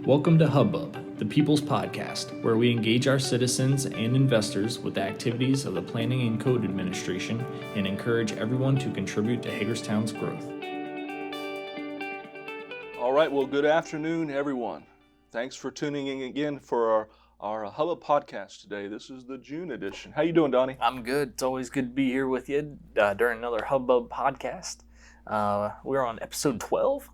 Welcome to Hub-Bub, the People's Podcast, where we engage our citizens and investors with the activities of the Planning and Code Administration and encourage everyone to contribute to Hagerstown's growth. All right, well, good afternoon, everyone. Thanks for tuning in again for our Hub-Bub Podcast today. This is the June edition. How you doing, Donnie? I'm good. It's always good to be here with you during another Hub-Bub Podcast. We're on episode 12.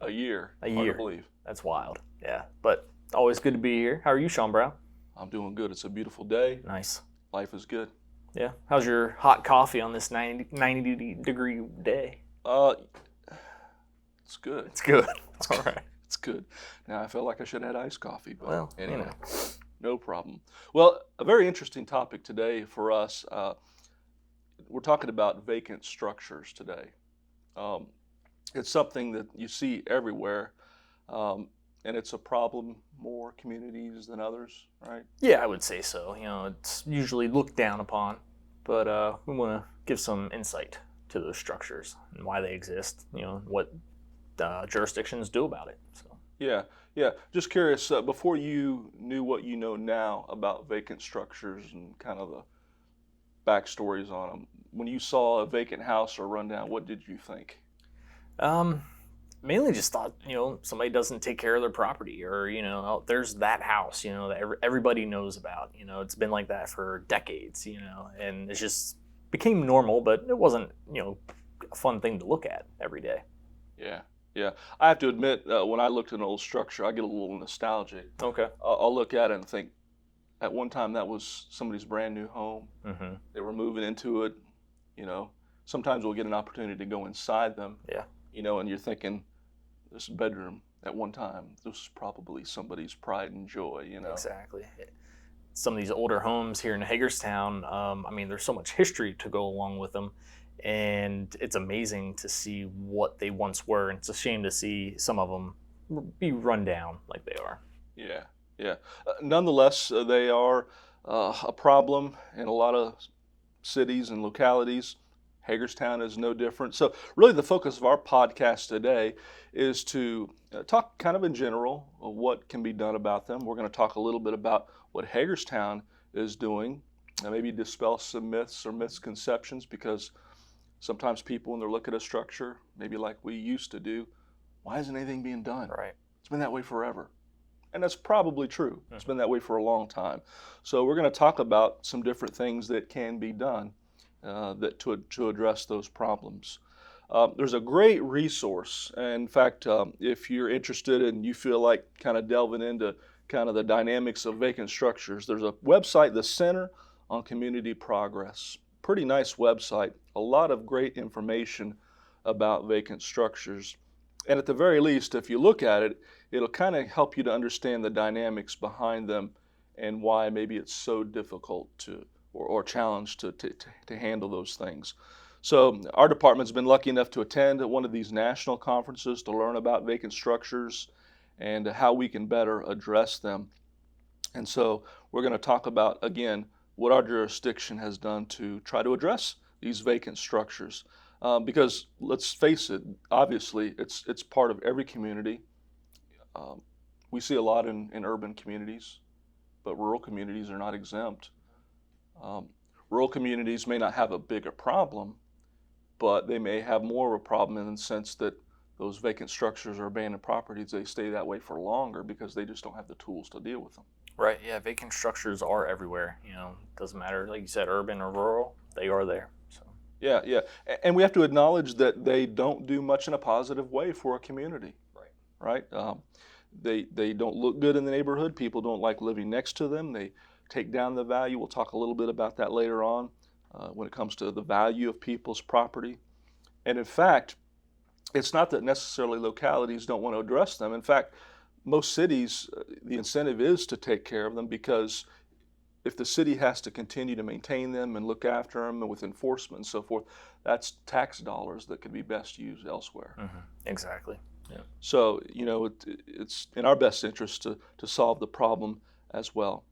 A year. Hard to year. believe. That's wild. Yeah, but always good to be here. How are you, Sean Brown? I'm doing good. It's a beautiful day. Nice. Life is good. Yeah. How's your hot coffee on this 90 degree day? It's good. It's good. All right. It's good. Now, I felt like I should have had iced coffee, but Well, anyway, no problem. Well, a very interesting topic today for us. We're talking about vacant structures today. It's something that you see everywhere, and it's a problem more communities than others, right? Yeah, I would say so. You know, it's usually looked down upon, but we want to give some insight to those structures and why they exist, you know, what jurisdictions do about it. So. Yeah. Just curious, before you knew what you know now about vacant structures and kind of the backstories on them, when you saw a vacant house or rundown, what did you think? Mainly just thought, you know, somebody doesn't take care of their property, or, you know, oh, there's that house, you know, that everybody knows about. You know, it's been like that for decades, you know, and it just became normal, but it wasn't, you know, a fun thing to look at every day. Yeah. I have to admit, when I looked at an old structure, I get a little nostalgic. Okay. I'll look at it and think, at one time that was somebody's brand new home. Mm-hmm. They were moving into it, you know. Sometimes we'll get an opportunity to go inside them. Yeah. You know, and you're thinking, this bedroom at one time, this was probably somebody's pride and joy, you know. Exactly. Some of these older homes here in Hagerstown, I mean, there's so much history to go along with them, and it's amazing to see what they once were, and it's a shame to see some of them be run down like they are. Yeah. Nonetheless, they are a problem in a lot of cities and localities. Hagerstown is no different. So really the focus of our podcast today is to talk kind of in general of what can be done about them. We're going to talk a little bit about what Hagerstown is doing, and maybe dispel some myths or misconceptions, because sometimes people, when they look at a structure, maybe like we used to do, why isn't anything being done? Right. It's been that way forever. And that's probably true. It's been that way for a long time. So we're going to talk about some different things that can be done to address those problems. There's a great resource. In fact, if you're interested and you feel like kind of delving into kind of the dynamics of vacant structures, there's a website, the Center on Community Progress. Pretty nice website. A lot of great information about vacant structures. And at the very least, if you look at it, it'll kind of help you to understand the dynamics behind them and why maybe it's so difficult or challenged to handle those things. So our department's been lucky enough to attend one of these national conferences to learn about vacant structures and how we can better address them. And so we're going to talk about, again, what our jurisdiction has done to try to address these vacant structures. Because let's face it, obviously it's part of every community. We see a lot in urban communities, but rural communities are not exempt. Rural communities may not have a bigger problem, but they may have more of a problem in the sense that those vacant structures or abandoned properties, they stay that way for longer because they just don't have the tools to deal with them. Right, yeah, vacant structures are everywhere. You know, it doesn't matter, like you said, urban or rural, they are there. So. Yeah. And we have to acknowledge that they don't do much in a positive way for a community. Right? They don't look good in the neighborhood. People don't like living next to them. They take down the value. We'll talk a little bit about that later on when it comes to the value of people's property. And in fact, it's not that necessarily localities don't want to address them. In fact, most cities, the incentive is to take care of them, because if the city has to continue to maintain them and look after them and with enforcement and so forth, that's tax dollars that could be best used elsewhere. Mm-hmm. Exactly. Yeah. So, you know, it's in our best interest to solve the problem as well.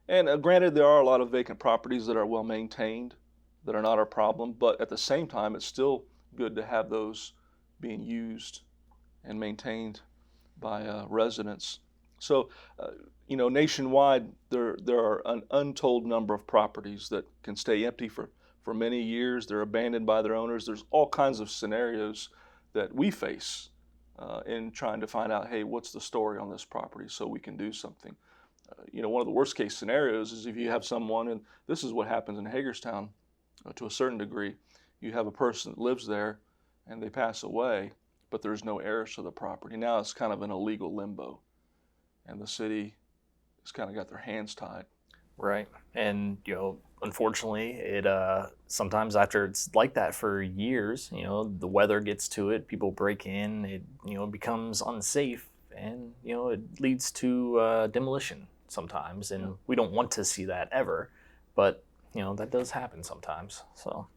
And granted, there are a lot of vacant properties that are well maintained that are not our problem, but at the same time, it's still good to have those being used and maintained by residents. So, nationwide, there are an untold number of properties that can stay empty for many years. They're abandoned by their owners. There's all kinds of scenarios that we face in trying to find out, hey, what's the story on this property so we can do something. One of the worst case scenarios is if you have someone, and this is what happens in Hagerstown to a certain degree, you have a person that lives there and they pass away, but there's no heirs to the property. Now it's kind of in a legal limbo, and the city has kind of got their hands tied. Right. And, unfortunately, it sometimes after it's like that for years, the weather gets to it, people break in, it becomes unsafe, and, it leads to demolition sometimes. And we don't want to see that ever, but, that does happen sometimes. So.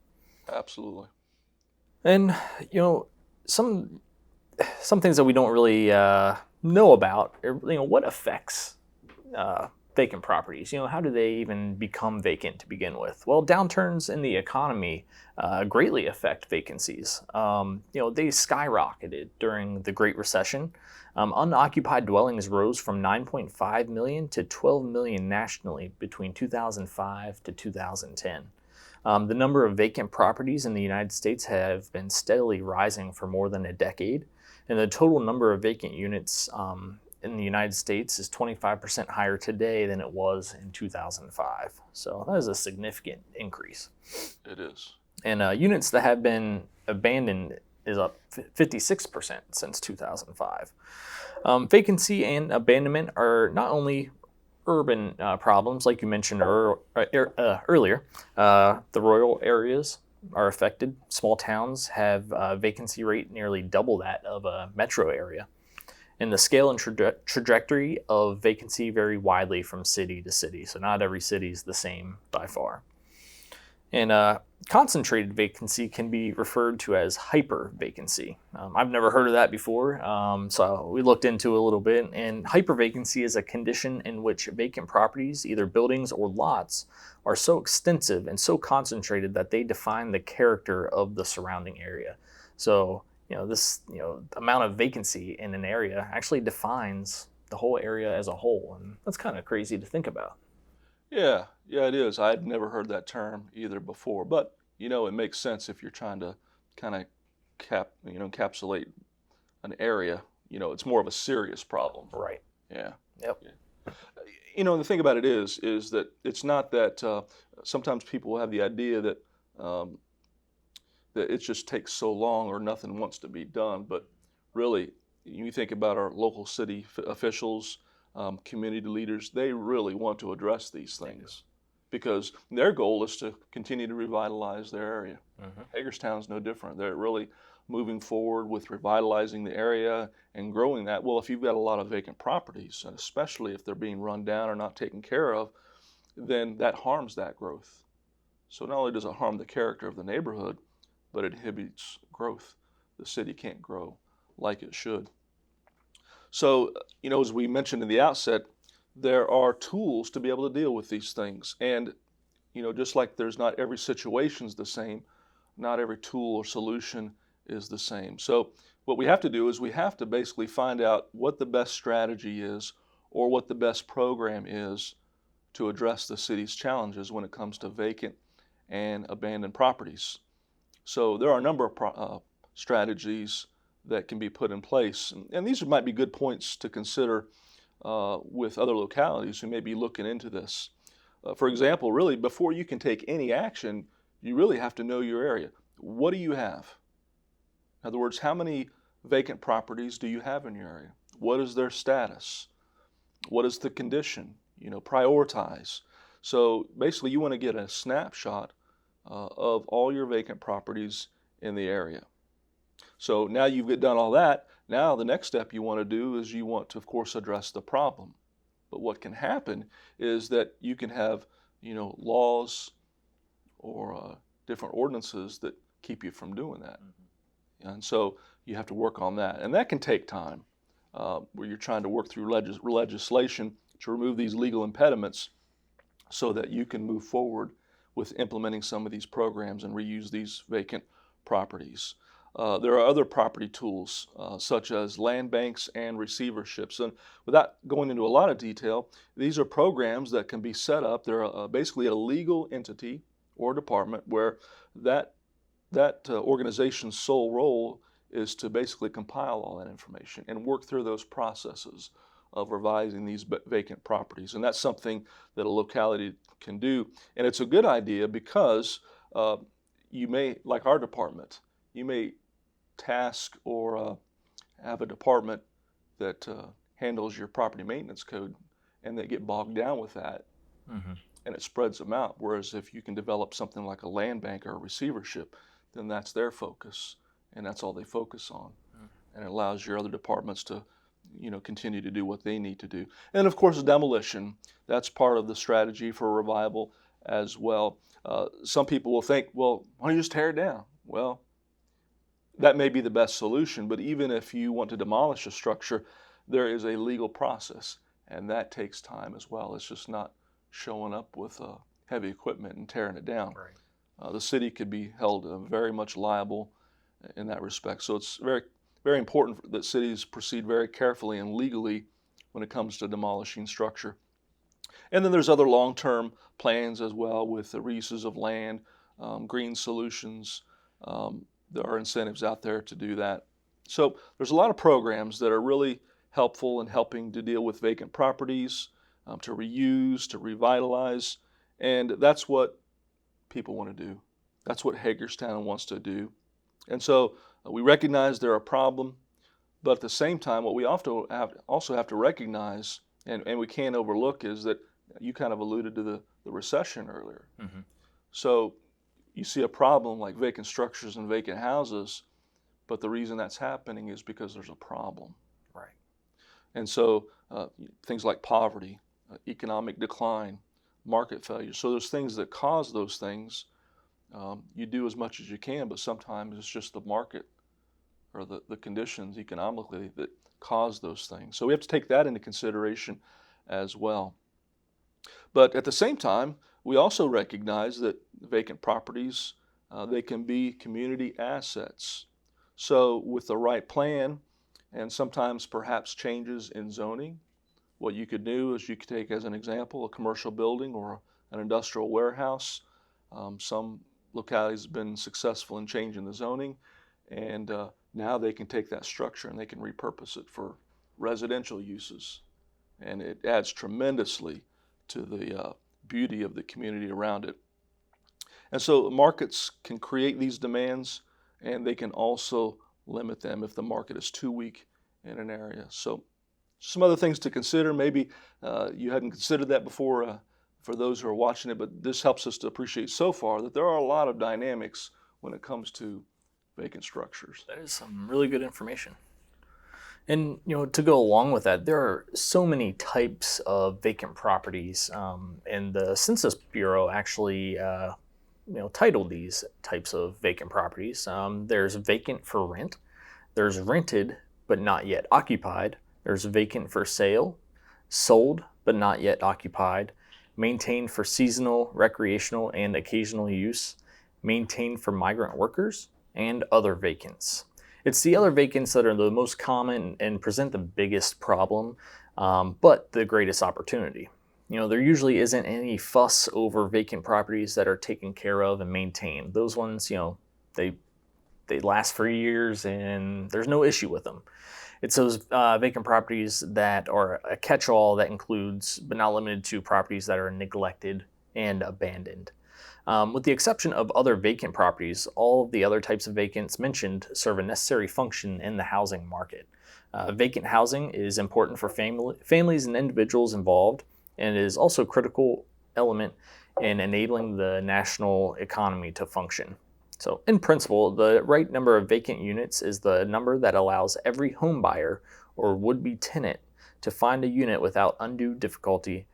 Absolutely. And, some things that we don't really know about, what affects vacant properties. How do they even become vacant to begin with? Well, downturns in the economy greatly affect vacancies. They skyrocketed during the Great Recession. Unoccupied dwellings rose from 9.5 million to 12 million nationally between 2005 to 2010. The number of vacant properties in the United States have been steadily rising for more than a decade, and the total number of vacant units in the United States is 25% higher today than it was in 2005. So that is a significant increase. It is. And units that have been abandoned is up 56% since 2005. Vacancy and abandonment are not only urban problems, like you mentioned earlier. The rural areas are affected. Small towns have a vacancy rate nearly double that of a metro area. And the scale and trajectory of vacancy vary widely from city to city. So not every city is the same by far. And concentrated vacancy can be referred to as hyper-vacancy. I've never heard of that before, so we looked into it a little bit. And hyper-vacancy is a condition in which vacant properties, either buildings or lots, are so extensive and so concentrated that they define the character of the surrounding area. So, this amount of vacancy in an area actually defines the whole area as a whole, and that's kind of crazy to think about. Yeah, it is. I'd never heard that term either before, but it makes sense if you're trying to kind of encapsulate an area. It's more of a serious problem. Right. Yeah. Yep. Yeah. The thing about it is that it's not that sometimes people have the idea that that it just takes so long or nothing wants to be done, but really, you think about our local city officials, community leaders, they really want to address these things because their goal is to continue to revitalize their area. Mm-hmm. Hagerstown's no different. They're really moving forward with revitalizing the area and growing that. Well, if you've got a lot of vacant properties, and especially if they're being run down or not taken care of, then that harms that growth. So not only does it harm the character of the neighborhood, but it inhibits growth. The city can't grow like it should. So, as we mentioned in the outset, there are tools to be able to deal with these things. And, just like there's not every situation's the same, not every tool or solution is the same. So what we have to do is we have to basically find out what the best strategy is or what the best program is to address the city's challenges when it comes to vacant and abandoned properties. So there are a number of strategies that can be put in place. And these might be good points to consider with other localities who may be looking into this. For example, really, before you can take any action, you really have to know your area. What do you have? In other words, how many vacant properties do you have in your area? What is their status? What is the condition? Prioritize. So basically, you want to get a snapshot of all your vacant properties in the area. So now you've done all that. Now the next step you want to do is you want to, of course, address the problem. But what can happen is that you can have, laws or different ordinances that keep you from doing that. Mm-hmm. And so you have to work on that. And that can take time where you're trying to work through legislation to remove these legal impediments so that you can move forward with implementing some of these programs and reuse these vacant properties. There are other property tools such as land banks and receiverships. And without going into a lot of detail, these are programs that can be set up. They're basically a legal entity or department where that organization's sole role is to basically compile all that information and work through those processes of revising these vacant properties. And that's something that a locality can do. And it's a good idea because you may, like our department, you may task or have a department that handles your property maintenance code, and they get bogged down with that, and it spreads them out. Whereas if you can develop something like a land bank or a receivership, then that's their focus, and that's all they focus on, and it allows your other departments to, continue to do what they need to do. And of course, demolition, that's part of the strategy for revival as well. Some people will think, well, why don't you just tear it down? Well, that may be the best solution, but even if you want to demolish a structure, there is a legal process, and that takes time as well. It's just not showing up with heavy equipment and tearing it down. Right. The city could be held very much liable in that respect. So it's very, very important that cities proceed very carefully and legally when it comes to demolishing structure. And then there's other long-term plans as well with the reuses of land, green solutions. There are incentives out there to do that. So there's a lot of programs that are really helpful in helping to deal with vacant properties, to reuse, to revitalize, and that's what people want to do. That's what Hagerstown wants to do. And so we recognize they're a problem, but at the same time, what we also have to recognize, and we can't overlook, is that you kind of alluded to the recession earlier. So you see a problem like vacant structures and vacant houses, but the reason that's happening is because there's a problem. Right. And so things like poverty, economic decline, market failure. So there's things that cause those things. You do as much as you can, but sometimes it's just the market or the conditions economically that cause those things. So we have to take that into consideration as well. But at the same time, we also recognize that vacant properties, they can be community assets. So with the right plan and sometimes perhaps changes in zoning, what you could do is you could take as an example a commercial building or an industrial warehouse. Some localities have been successful in changing the zoning, and now they can take that structure and they can repurpose it for residential uses. And it adds tremendously to the beauty of the community around it. And so markets can create these demands, and they can also limit them if the market is too weak in an area. So some other things to consider. Maybe you hadn't considered that before for those who are watching it, but this helps us to appreciate so far that there are a lot of dynamics when it comes to vacant structures. That is some really good information. And to go along with that, there are so many types of vacant properties, and the Census Bureau actually titled these types of vacant properties. There's vacant for rent, there's rented but not yet occupied, there's vacant for sale, sold but not yet occupied, maintained for seasonal, recreational, and occasional use, maintained for migrant workers, and other vacants. It's the other vacants that are the most common and present the biggest problem, but the greatest opportunity. There usually isn't any fuss over vacant properties that are taken care of and maintained. Those ones, they last for years and there's no issue with them. It's those vacant properties that are a catch-all that includes, but not limited to, properties that are neglected and abandoned. With the exception of other vacant properties, all of the other types of vacants mentioned serve a necessary function in the housing market. Vacant housing is important for families and individuals involved, and is also a critical element in enabling the national economy to function. So in principle, the right number of vacant units is the number that allows every home buyer or would-be tenant to find a unit without undue difficulty,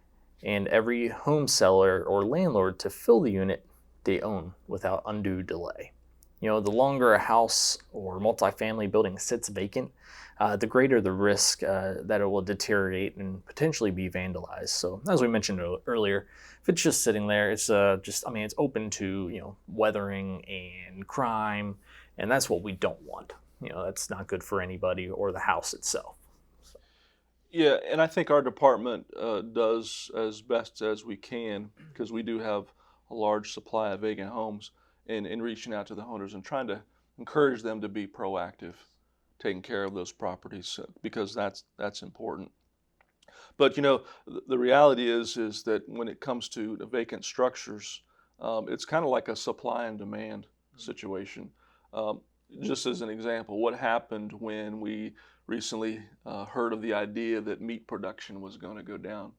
and every home seller or landlord to fill the unit they own without undue delay. The longer a house or multifamily building sits vacant, the greater the risk that it will deteriorate and potentially be vandalized. So as we mentioned earlier, if it's just sitting there, it's it's open to weathering and crime And that's what we don't want. That's not good for anybody or the house itself. Yeah, and I think our department does as best as we can, because we do have a large supply of vacant homes, in reaching out to the owners and trying to encourage them to be proactive, taking care of those properties, because that's important. But the reality is that when it comes to the vacant structures, it's kind of like a supply and demand situation. Just as an example, what happened when we recently heard of the idea that meat production was going to go down?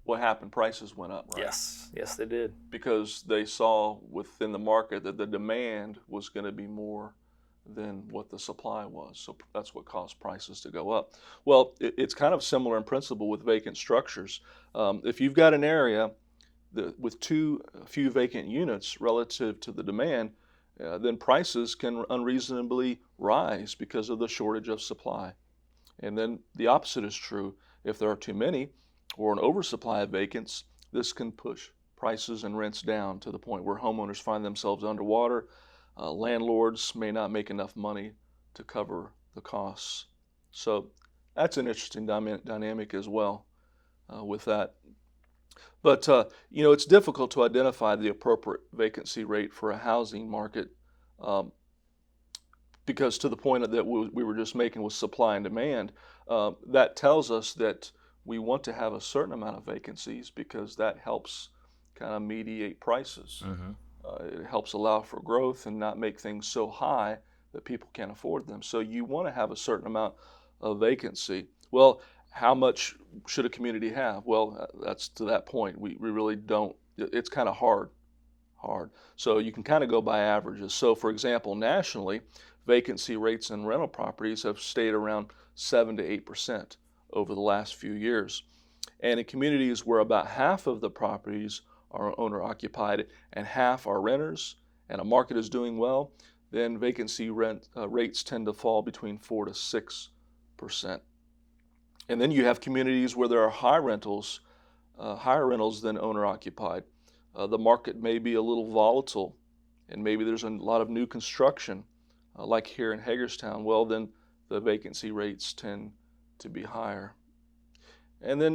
What happened? Prices went up, right? Yes, they did. Because they saw within the market that the demand was going to be more than what the supply was. So that's what caused prices to go up. Well, it's kind of similar in principle with vacant structures. If you've got an area with too few vacant units relative to the demand, then prices can unreasonably rise because of the shortage of supply. And then the opposite is true. If there are too many or an oversupply of vacants, this can push prices and rents down to the point where homeowners find themselves underwater. Landlords may not make enough money to cover the costs. So that's an interesting dynamic as well with that. But it's difficult to identify the appropriate vacancy rate for a housing market, because to the point that we were just making with supply and demand, that tells us that we want to have a certain amount of vacancies, because that helps kind of mediate prices. Mm-hmm. It helps allow for growth and not make things so high that people can't afford them. So you want to have a certain amount of vacancy. Well, how much should a community have? Well, that's to that point. We really don't. It's kind of hard. So you can kind of go by averages. So for example, nationally, vacancy rates in rental properties have stayed around 7 to 8% over the last few years. And in communities where about half of the properties are owner occupied and half are renters, and a market is doing well, then vacancy rates tend to fall between 4 to 6%. And then you have communities where there are higher rentals than owner occupied. The market may be a little volatile, and maybe there's a lot of new construction, like here in Hagerstown. Well, then the vacancy rates tend to be higher. And then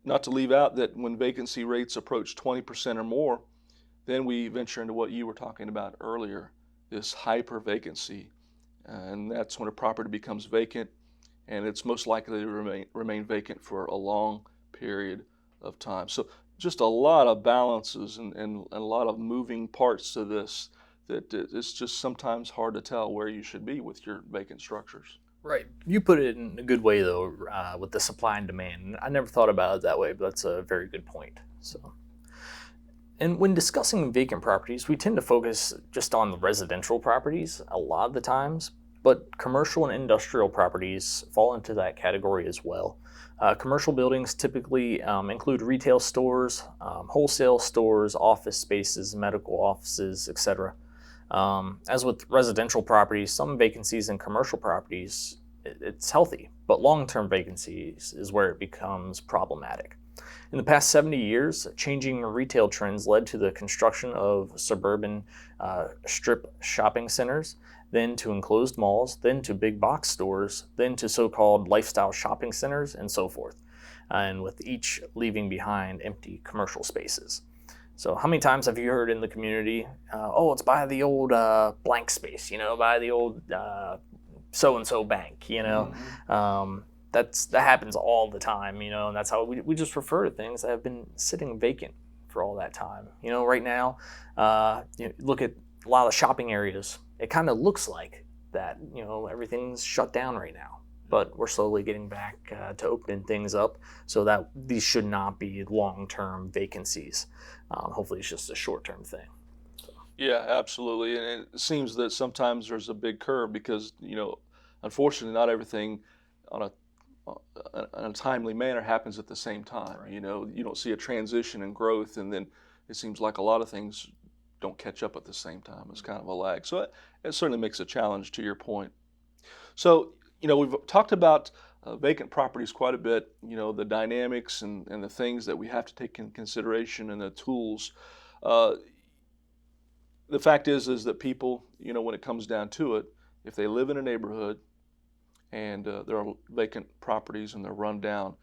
not to leave out that when vacancy rates approach 20% or more, then we venture into what you were talking about earlier, this hyper vacancy. And that's when a property becomes vacant, and it's most likely to remain vacant for a long period of time. So just a lot of balances and a lot of moving parts to this, that it's just sometimes hard to tell where you should be with your vacant structures. Right. You put it in a good way, though, with the supply and demand. I never thought about it that way, but that's a very good point. And when discussing vacant properties, we tend to focus just on the residential properties a lot of the times, but commercial and industrial properties fall into that category as well. Commercial buildings typically include retail stores, wholesale stores, office spaces, medical offices, etc. As with residential properties, some vacancies in commercial properties, it's healthy, but long-term vacancies is where it becomes problematic. In the past 70 years, changing retail trends led to the construction of suburban strip shopping centers, then to enclosed malls, then to big box stores, then to so-called lifestyle shopping centers, and so forth, and with each leaving behind empty commercial spaces. So how many times have you heard in the community, it's by the old blank space, by the old so-and-so bank, Mm-hmm. That happens all the time, and that's how we just refer to things that have been sitting vacant for all that time. Right now, look at a lot of shopping areas. It kind of looks like that, everything's shut down right now. But we're slowly getting back to opening things up, so that these should not be long-term vacancies. Hopefully it's just a short-term thing. Yeah, absolutely. And it seems that sometimes there's a big curve because, unfortunately, not everything on a timely manner happens at the same time. Right. You don't see a transition and growth, and then it seems like a lot of things don't catch up at the same time. It's kind of a lag. So it certainly makes a challenge, to your point. So, we've talked about vacant properties quite a bit, the dynamics and the things that we have to take in consideration and the tools. the fact is that people, when it comes down to it, if they live in a neighborhood and there are vacant properties and they're run down,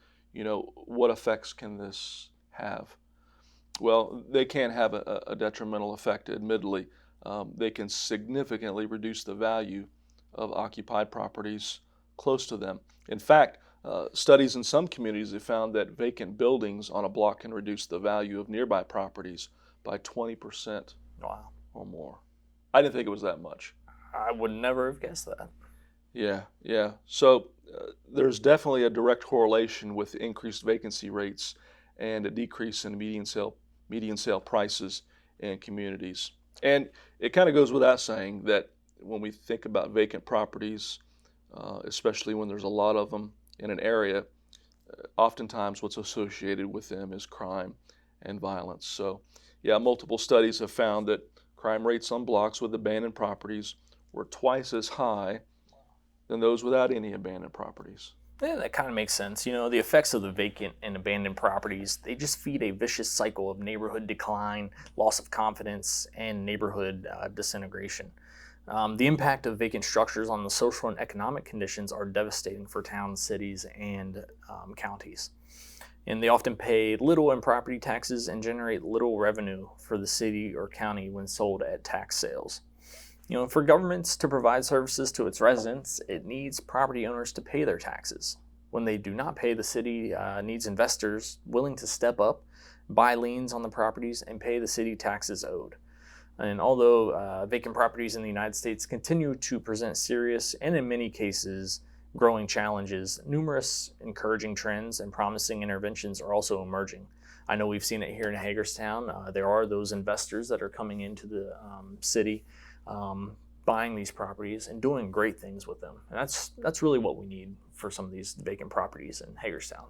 what effects can this have? Well, they can have a detrimental effect, admittedly. They can significantly reduce the value of occupied properties close to them. In fact, studies in some communities have found that vacant buildings on a block can reduce the value of nearby properties by 20%. Wow. Or more. I didn't think it was that much. I would never have guessed that. Yeah. So there's definitely a direct correlation with increased vacancy rates and a decrease in median sale prices in communities. And it kind of goes without saying that when we think about vacant properties, especially when there's a lot of them in an area, oftentimes what's associated with them is crime and violence. So yeah, multiple studies have found that crime rates on blocks with abandoned properties were twice as high than those without any abandoned properties. Yeah, that kind of makes sense. The effects of the vacant and abandoned properties, they just feed a vicious cycle of neighborhood decline, loss of confidence, and neighborhood disintegration. The impact of vacant structures on the social and economic conditions are devastating for towns, cities, and counties. And they often pay little in property taxes and generate little revenue for the city or county when sold at tax sales. For governments to provide services to its residents, it needs property owners to pay their taxes. When they do not pay, the city needs investors willing to step up, buy liens on the properties, and pay the city taxes owed. And although vacant properties in the United States continue to present serious and in many cases growing challenges, numerous encouraging trends and promising interventions are also emerging. I know we've seen it here in Hagerstown. There are those investors that are coming into the city, buying these properties and doing great things with them. And that's really what we need for some of these vacant properties in Hagerstown.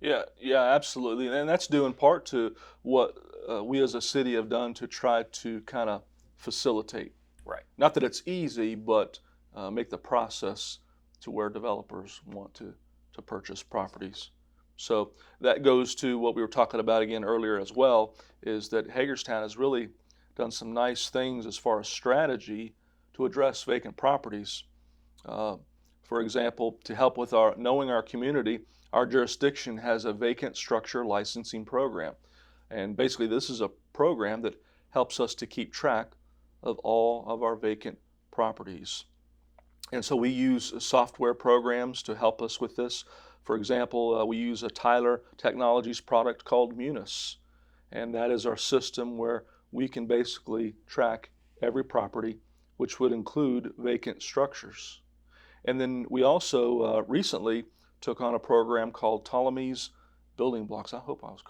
Yeah, absolutely. And that's due in part to what we as a city have done to try to kind of facilitate. Right. Not that it's easy, but make the process to where developers want to purchase properties. So that goes to what we were talking about again earlier as well, is that Hagerstown has really done some nice things as far as strategy to address vacant properties. For example, to help with knowing our community, our jurisdiction has a vacant structure licensing program. And basically this is a program that helps us to keep track of all of our vacant properties. And so we use software programs to help us with this. For example, we use a Tyler Technologies product called Munis. And that is our system where we can basically track every property, which would include vacant structures. And then we also recently took on a program called Ptolemy's Building Blocks. I hope I was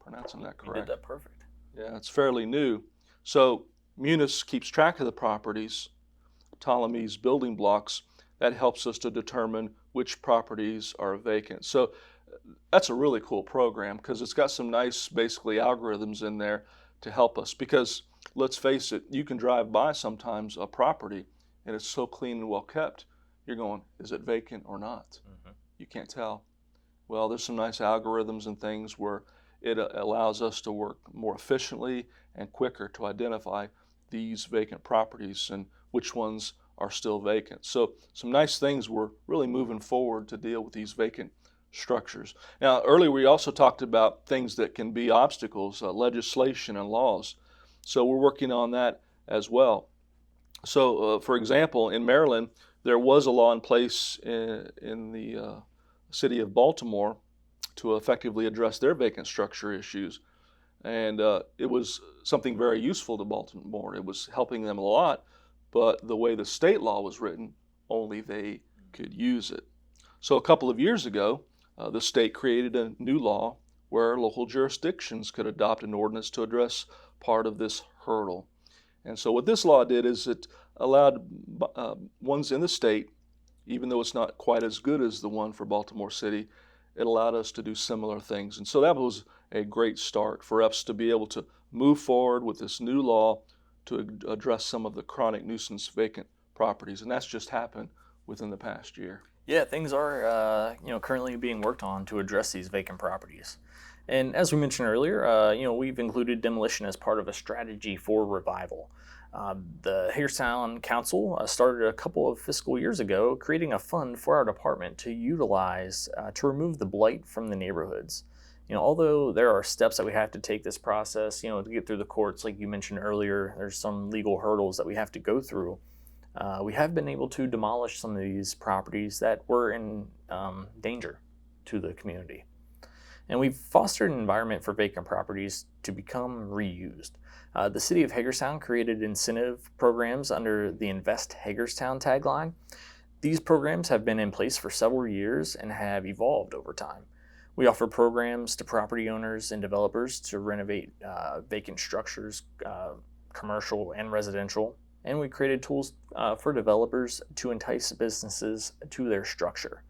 pronouncing that correct. You did that perfect. Yeah, it's fairly new. So Munis keeps track of the properties. Ptolemy's Building Blocks, that helps us to determine which properties are vacant. So that's a really cool program because it's got some nice basically algorithms in there to help us, because let's face it, you can drive by sometimes a property and it's so clean and well kept, you're going, is it vacant or not? Mm-hmm. You can't tell. Well, there's some nice algorithms and things where it allows us to work more efficiently and quicker to identify these vacant properties and which ones are still vacant. So some nice things we're really moving forward to deal with these vacant structures. Now, earlier we also talked about things that can be obstacles, legislation and laws. So we're working on that as well. So, for example, in Maryland, there was a law in place in the city of Baltimore to effectively address their vacant structure issues. And it was something very useful to Baltimore. It was helping them a lot, but the way the state law was written, only they could use it. So a couple of years ago, the state created a new law where local jurisdictions could adopt an ordinance to address part of this hurdle. And so what this law did is it allowed ones in the state, even though it's not quite as good as the one for Baltimore City, it allowed us to do similar things. And so that was a great start for us to be able to move forward with this new law to address some of the chronic nuisance vacant properties. And that's just happened within the past year. Yeah, things are currently being worked on to address these vacant properties. And as we mentioned earlier, we've included demolition as part of a strategy for revival. The Hagerstown Council started a couple of fiscal years ago creating a fund for our department to utilize to remove the blight from the neighborhoods. Although there are steps that we have to take this process, to get through the courts, like you mentioned earlier, there's some legal hurdles that we have to go through. We have been able to demolish some of these properties that were in danger to the community. And we've fostered an environment for vacant properties to become reused. The City of Hagerstown created incentive programs under the Invest Hagerstown tagline. These programs have been in place for several years and have evolved over time. We offer programs to property owners and developers to renovate vacant structures, commercial and residential, and we created tools for developers to entice businesses to their structure.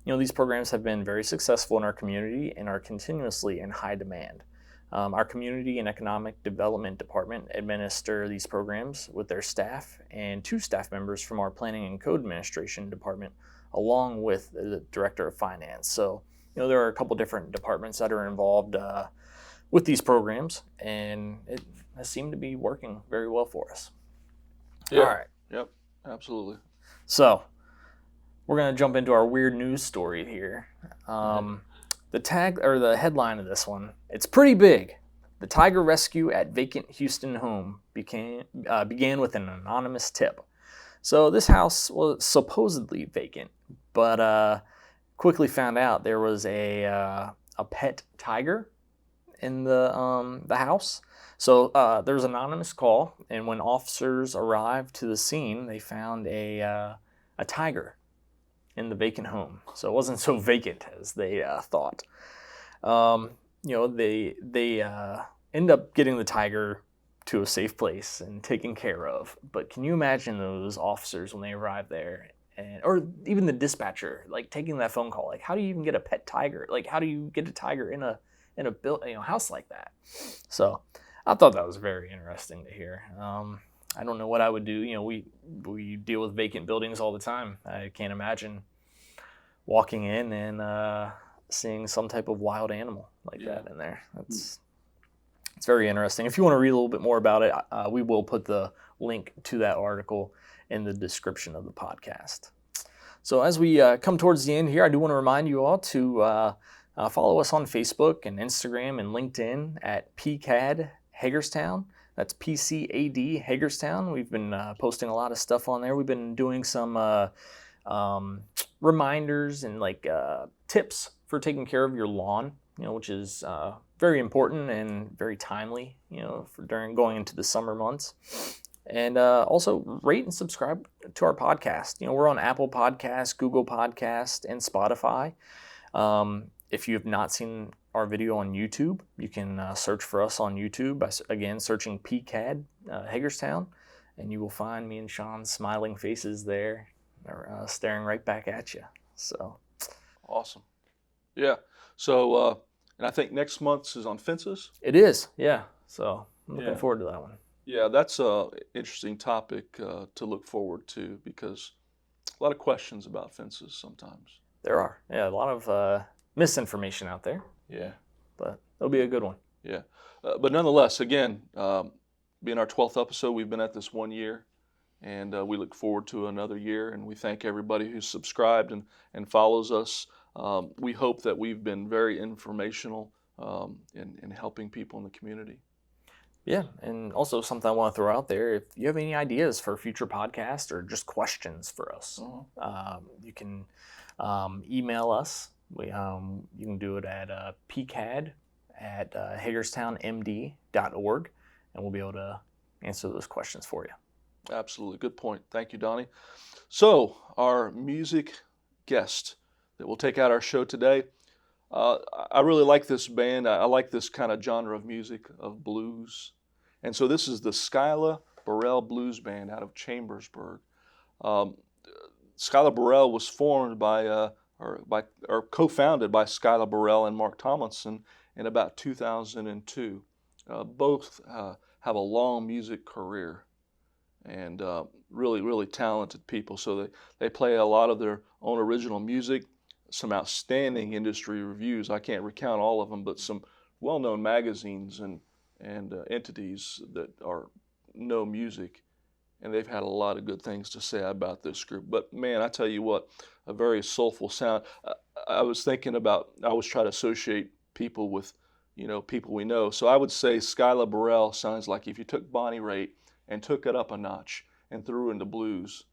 These programs have been very successful in our community and are continuously in high demand. Our Community and Economic Development Department administer these programs with their staff and 2 staff members from our Planning and Code Administration Department, along with the Director of Finance. So, there are a couple different departments that are involved with these programs, and it has seemed to be working very well for us. Yeah. All right. Yep. Absolutely. So, we're going to jump into our weird news story here. The headline of this one, it's pretty big. The tiger rescue at vacant Houston home began with an anonymous tip. So this house was supposedly vacant, but quickly found out there was a pet tiger in the house. So there was an anonymous call, and when officers arrived to the scene, they found a tiger in the vacant home. So it wasn't so vacant as they thought. They end up getting the tiger to a safe place and taken care of. But can you imagine those officers when they arrive there, or even the dispatcher, like taking that phone call? Like, how do you even get a pet tiger? Like, how do you get a tiger in a house like that? So I thought that was very interesting to hear. I don't know what I would do. We deal with vacant buildings all the time. I can't imagine walking in and seeing some type of wild animal like that in there. It's very interesting. If you want to read a little bit more about it, we will put the link to that article in the description of the podcast. So as we come towards the end here, I do want to remind you all to follow us on Facebook and Instagram and LinkedIn at PCAD Hagerstown. That's PCAD Hagerstown. We've been posting a lot of stuff on there. We've been doing some reminders and tips for taking care of your lawn, which is very important and very timely, for during going into the summer months. And also rate and subscribe to our podcast. We're on Apple Podcasts, Google Podcasts, and Spotify. If you have not seen our video on YouTube, you can search for us on YouTube by, again, searching PCAD Hagerstown, and you will find me and Sean's smiling faces there, staring right back at you. So awesome. Yeah. So, and I think next month's is on fences. It is, yeah. So I'm looking forward to that one. Yeah, that's an interesting topic to look forward to, because a lot of questions about fences sometimes. There are. Yeah, a lot of misinformation out there. Yeah. But it'll be a good one. Yeah. But nonetheless, again, being our 12th episode, we've been at this 1 year, and we look forward to another year, and we thank everybody who's subscribed and follows us. We hope that we've been very informational in helping people in the community. Yeah, and also something I want to throw out there, if you have any ideas for future podcasts or just questions for us, you can email us. You can do it at pcad@hagerstownmd.org, and we'll be able to answer those questions for you. Absolutely. Good point. Thank you, Donnie. So, our music guest that will take out our show today, I really like this band. I like this kind of genre of music, of blues. And so this is the Skyla Burrell Blues Band out of Chambersburg. Skyla Burrell was formed or co-founded by Skyla Burrell and Mark Tomlinson in about 2002. Both have a long music career, and really, really talented people. So they play a lot of their own original music. some outstanding industry reviews. I can't recount all of them, but some well-known magazines and entities that know music, and they've had a lot of good things to say about this group. But man, I tell you what, a very soulful sound. I was thinking about, I always try to associate people with, people we know. So I would say Skylar Burrell sounds like if you took Bonnie Raitt and took it up a notch and threw into blues,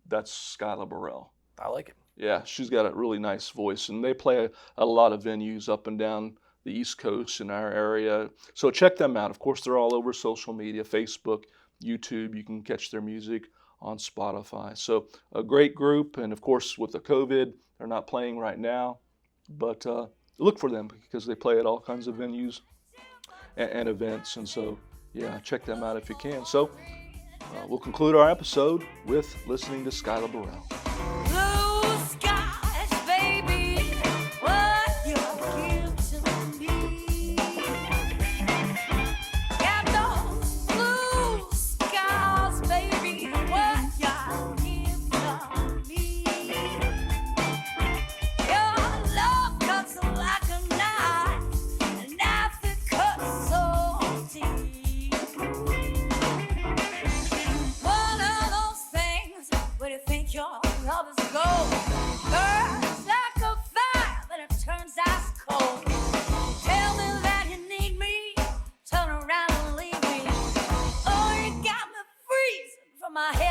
that's Skylar Burrell. I like it. Yeah, she's got a really nice voice, and they play a lot of venues up and down the East Coast in our area. So check them out. Of course, they're all over social media, Facebook, YouTube. You can catch their music on Spotify. So a great group, and of course, with the COVID, they're not playing right now, but look for them because they play at all kinds of venues and events. And so, yeah, check them out if you can. So we'll conclude our episode with listening to Skylar Burrell. My head.